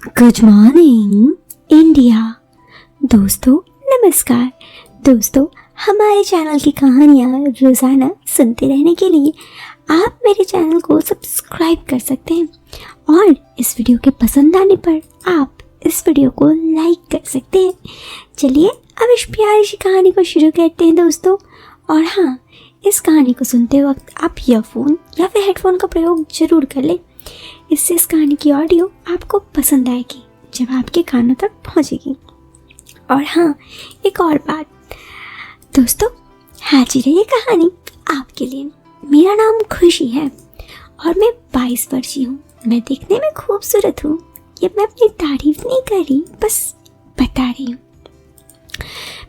Good morning India. दोस्तों नमस्कार। दोस्तों हमारे चैनल की कहानियाँ रोज़ाना सुनते रहने के लिए आप मेरे चैनल को सब्सक्राइब कर सकते हैं और इस वीडियो के पसंद आने पर आप इस वीडियो को लाइक कर सकते हैं। चलिए अब इस प्यारी सी कहानी को शुरू करते हैं दोस्तों। और हाँ, इस कहानी को सुनते वक्त आप ईयरफोन या फिर हेडफोन का प्रयोग ज़रूर कर लें। इससे इस कहानी की ऑडियो आपको पसंद आएगी जब आपके कानों तक पहुंचेगी। और हाँ, एक और बात दोस्तों, हाजिर है ये कहानी आपके लिए। मेरा नाम खुशी है और मैं 22 वर्षीय हूँ। मैं दिखने में खूबसूरत हूँ, ये मैं अपनी तारीफ नहीं कर रही, बस बता रही हूँ।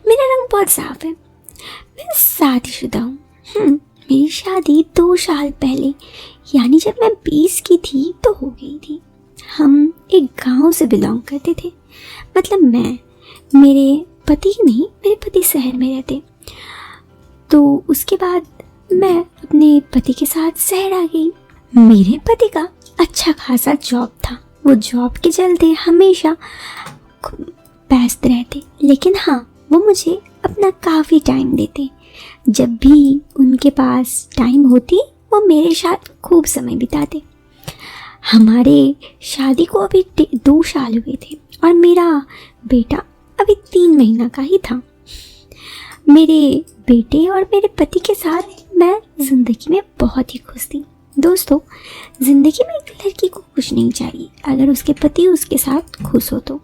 मेरा रंग बहुत साफ है। मैं शादीशुदा हूँ। मेरी शादी 2 साल पहले यानी जब मैं 20 की थी तो हो गई थी। हम एक गांव से बिलोंग करते थे। मतलब मेरे पति शहर में रहते। तो उसके बाद मैं अपने पति के साथ शहर आ गई। मेरे पति का अच्छा खासा जॉब था। वो जॉब के चलते हमेशा व्यस्त रहते, लेकिन हाँ, वो मुझे अपना काफ़ी टाइम देते। जब भी उनके पास टाइम होती वो मेरे साथ खूब समय बिताते। हमारे शादी को अभी 2 साल हुए थे और मेरा बेटा अभी 3 महीना का ही था। मेरे बेटे और मेरे पति के साथ मैं ज़िंदगी में बहुत ही खुश थी। दोस्तों, ज़िंदगी में एक लड़की को कुछ नहीं चाहिए अगर उसके पति उसके साथ खुश हो तो।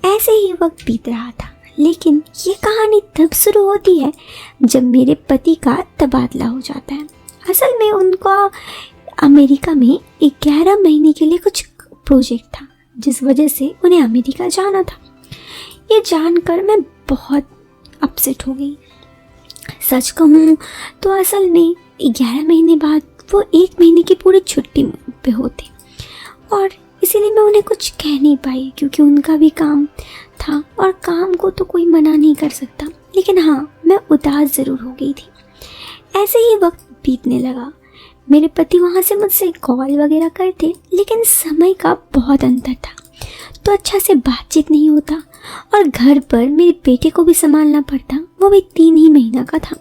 ऐसे ही वक्त बीत रहा था, लेकिन ये कहानी तब शुरू होती है जब मेरे पति का तबादला हो जाता है। असल में उनका अमेरिका में 11 महीने के लिए कुछ प्रोजेक्ट था, जिस वजह से उन्हें अमेरिका जाना था। ये जानकर मैं बहुत अपसेट हो गई। सच कहूँ तो असल में 11 महीने बाद वो 1 महीने की पूरी छुट्टी पे होते और इसीलिए मैं उन्हें कुछ कह नहीं पाई, क्योंकि उनका भी काम था और काम को तो कोई मना नहीं कर सकता। लेकिन हाँ, मैं उदास ज़रूर हो गई थी। ऐसे ही वक्त बीतने लगा। मेरे पति वहाँ से मुझसे कॉल वगैरह करते, लेकिन समय का बहुत अंतर था तो अच्छा से बातचीत नहीं होता और घर पर मेरे बेटे को भी संभालना पड़ता। वो भी 3 ही महीना का था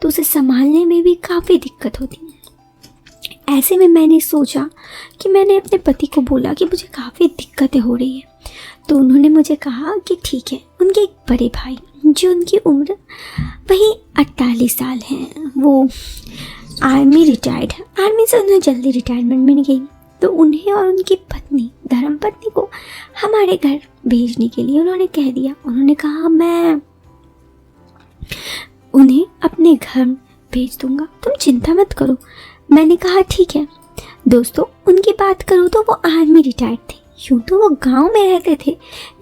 तो उसे संभालने में भी काफ़ी दिक्कत होती। ऐसे में मैंने सोचा कि मैंने अपने पति को बोला कि मुझे काफ़ी दिक्कतें हो रही है। तो उन्होंने मुझे कहा कि ठीक है। उनके एक बड़े भाई, जो उनकी उम्र वही 48 साल है, वो आर्मी रिटायर्ड है। आर्मी से उन्हें जल्दी रिटायरमेंट मिल गई, तो उन्हें और उनकी पत्नी, धर्मपत्नी को हमारे घर भेजने के लिए उन्होंने कह दिया। उन्होंने कहा मैं उन्हें अपने घर भेज दूंगा, तुम चिंता मत करो। मैंने कहा ठीक है। दोस्तों, उनकी बात करूँ तो वो आर्मी रिटायर्ड थे। यूँ तो वो गांव में रहते थे,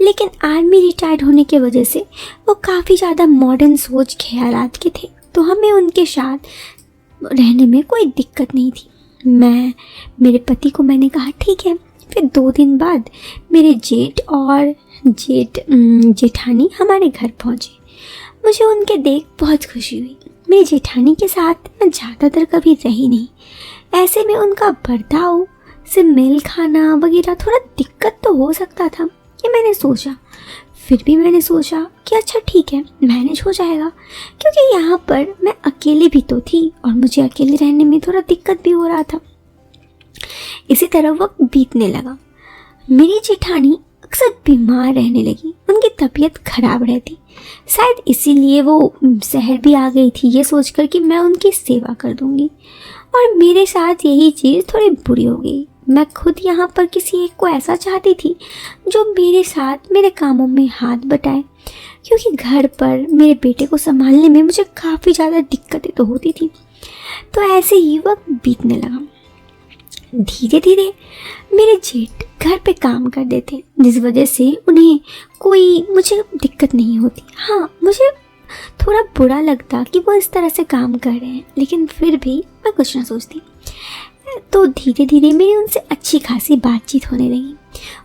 लेकिन आर्मी रिटायर्ड होने की वजह से वो काफ़ी ज़्यादा मॉडर्न सोच ख्यालात के थे, तो हमें उनके साथ रहने में कोई दिक्कत नहीं थी। मेरे पति को मैंने कहा ठीक है। फिर 2 दिन बाद मेरे जेठ और जेठानी हमारे घर पहुँचे। मुझे उनके देख बहुत खुशी हुई। मेरी जेठानी के साथ मैं ज़्यादातर कभी रही नहीं। ऐसे में उनका बर्ताव से मेल खाना वगैरह थोड़ा दिक्कत तो हो सकता था, ये मैंने सोचा। फिर भी मैंने सोचा कि अच्छा ठीक है, मैनेज हो जाएगा, क्योंकि यहाँ पर मैं अकेली भी तो थी और मुझे अकेले रहने में थोड़ा दिक्कत भी हो रहा था। इसी तरह वक्त बीतने लगा। मेरी जेठानी अक्सर बीमार रहने लगी। उनकी तबीयत खराब रहती, शायद इसीलिए वो शहर भी आ गई थी, ये सोचकर कि मैं उनकी सेवा कर दूंगी। और मेरे साथ यही चीज़ थोड़ी बुरी हो गई। मैं खुद यहाँ पर किसी एक को ऐसा चाहती थी जो मेरे साथ मेरे कामों में हाथ बटाए, क्योंकि घर पर मेरे बेटे को संभालने में मुझे काफ़ी ज़्यादा दिक्कतें तो होती थी। तो ऐसे ही वक्त बीतने लगा। धीरे धीरे मेरे जेठ घर पे काम कर देते, जिस वजह से उन्हें मुझे दिक्कत नहीं होती। हाँ, मुझे थोड़ा बुरा लगता कि वो इस तरह से काम कर रहे हैं, लेकिन फिर भी मैं कुछ ना सोचती। तो धीरे धीरे मेरी उनसे अच्छी खासी बातचीत होने लगी।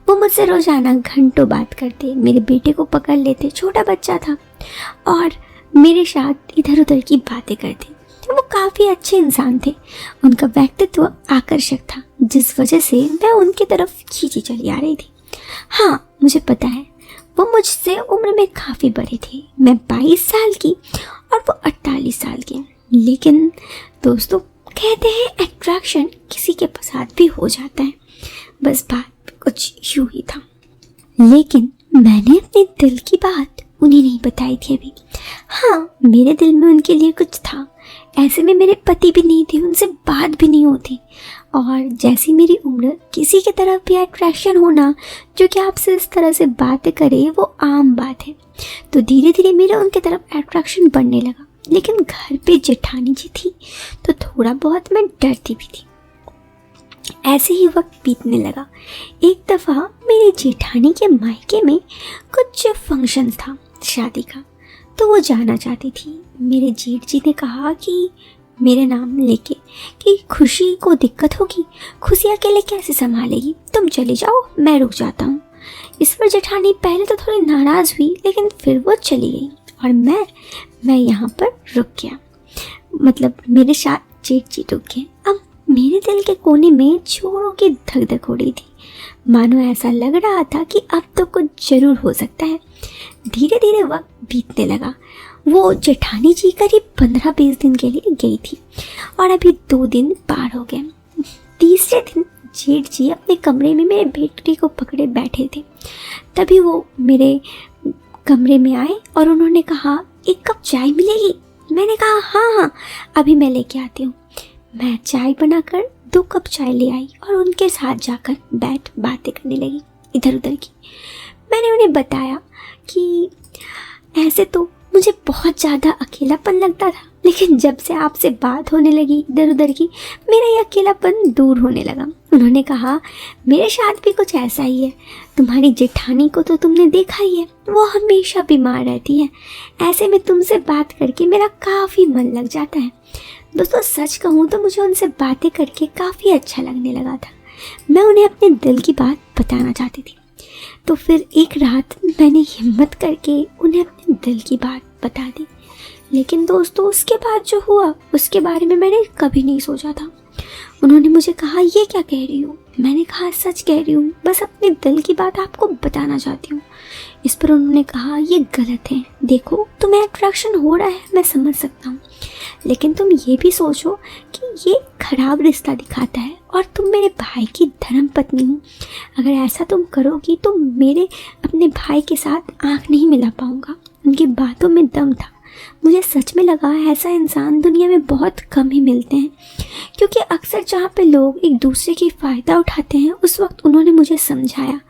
वो मुझसे रोज़ाना घंटों बात करते, मेरे बेटे को पकड़ लेते, छोटा बच्चा था, और मेरे साथ इधर उधर की बातें करते। वो काफ़ी अच्छे इंसान थे। उनका व्यक्तित्व आकर्षक था, जिस वजह से मैं उनकी तरफ खींची चली आ रही थी। हाँ, मुझे पता है, वो मुझसे उम्र में काफ़ी बड़े थे। मैं 22 साल की और वो 48 साल के। लेकिन दोस्तों, कहते हैं अट्रैक्शन किसी के साथ भी हो जाता है। बस बात कुछ यूँ ही था। लेकिन मैंने अपने दिल की बात उन्हें नहीं बताई थी अभी। हाँ, मेरे दिल में उनके लिए कुछ था। ऐसे में मेरे पति भी नहीं थे, उनसे बात भी नहीं होती। और जैसी मेरी उम्र, किसी की तरफ भी अट्रैक्शन होना जो कि आपसे इस तरह से बातें करे, वो आम बात है। तो धीरे धीरे मेरा उनके तरफ अट्रैक्शन बढ़ने लगा। लेकिन घर पे जेठानी जी थी तो थोड़ा बहुत मैं डरती भी थी। ऐसे ही वक्त बीतने लगा। एक दफ़ा मेरी जेठानी के मायके में कुछ फंक्शन था शादी का, तो वो जाना चाहती थी। मेरे जेठ जी ने कहा कि मेरे नाम लेके कि खुशी को दिक्कत होगी, खुशी अकेले कैसे संभालेगी, तुम चले जाओ, मैं रुक जाता हूँ। इस पर जेठानी पहले तो थोड़ी नाराज़ हुई, लेकिन फिर वो चली गई और मैं यहाँ पर रुक गया। मतलब मेरे साथ जेठ जी रुक गए। अब मेरे दिल के कोने में जोरों की धक धक हो रही थी। मानो ऐसा लग रहा था कि अब तो कुछ ज़रूर हो सकता है। धीरे धीरे वक्त बीतने लगा। वो जेठानी जी करीब 15-20 दिन के लिए गई थी और अभी 2 दिन पार हो गए। तीसरे दिन जेठ जी अपने कमरे में मेरे बेटी को पकड़े बैठे थे। तभी वो मेरे कमरे में आए और उन्होंने कहा, एक कप चाय मिलेगी? मैंने कहा हाँ, अभी मैं लेके आती हूँ। मैं चाय बनाकर 2 कप चाय ले आई और उनके साथ जाकर बैठ बातें करने लगी इधर उधर की। मैंने उन्हें बताया कि ऐसे तो मुझे बहुत ज़्यादा अकेलापन लगता था, लेकिन जब से आपसे बात होने लगी इधर उधर की, मेरा ये अकेलापन दूर होने लगा। उन्होंने कहा, मेरे साथ भी कुछ ऐसा ही है। तुम्हारी जेठानी को तो तुमने देखा ही है, वो हमेशा बीमार रहती है। ऐसे में तुमसे बात करके मेरा काफ़ी मन लग जाता है। दोस्तों, सच कहूँ तो मुझे उनसे बातें करके काफ़ी अच्छा लगने लगा था। मैं उन्हें अपने दिल की बात बताना चाहती थी। तो फिर एक रात मैंने हिम्मत करके उन्हें अपने दिल की बात बता दी। लेकिन दोस्तों, उसके बाद जो हुआ उसके बारे में मैंने कभी नहीं सोचा था। उन्होंने मुझे कहा, ये क्या कह रही हो? मैंने कहा, सच कह रही हूँ, बस अपने दिल की बात आपको बताना चाहती हूँ। इस पर उन्होंने कहा, ये गलत है। देखो, तुम्हें अट्रैक्शन हो रहा है, मैं समझ सकता हूँ, लेकिन तुम ये भी सोचो कि ये खराब रिश्ता दिखाता है और तुम मेरे भाई की धर्म पत्नी हो। अगर ऐसा तुम करोगी तो मेरे अपने भाई के साथ आँख नहीं मिला पाऊँगा। उनकी बातों में दम था। मुझे सच में लगा ऐसा इंसान दुनिया में बहुत कम ही मिलते हैं, क्योंकि अक्सर जहाँ पे लोग एक दूसरे की फ़ायदा उठाते हैं, उस वक्त उन्होंने मुझे समझाया।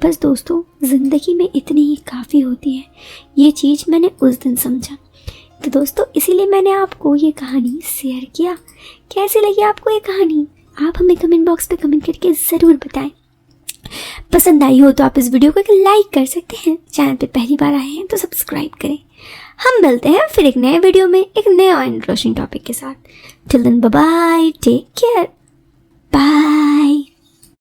बस दोस्तों, ज़िंदगी में इतनी ही काफ़ी होती है। ये चीज़ मैंने उस दिन समझा। तो दोस्तों, इसीलिए मैंने आपको ये कहानी शेयर किया। कैसी लगी आपको ये कहानी? आप हमें कमेंट बॉक्स पे कमेंट करके ज़रूर बताएं। पसंद आई हो तो आप इस वीडियो को एक लाइक कर सकते हैं। चैनल पे पहली बार आए हैं तो सब्सक्राइब करें। हम मिलते हैं फिर एक नए वीडियो में एक नए और इंटरेस्टिंग टॉपिक के साथ। Till then, bye bye, take care, bye.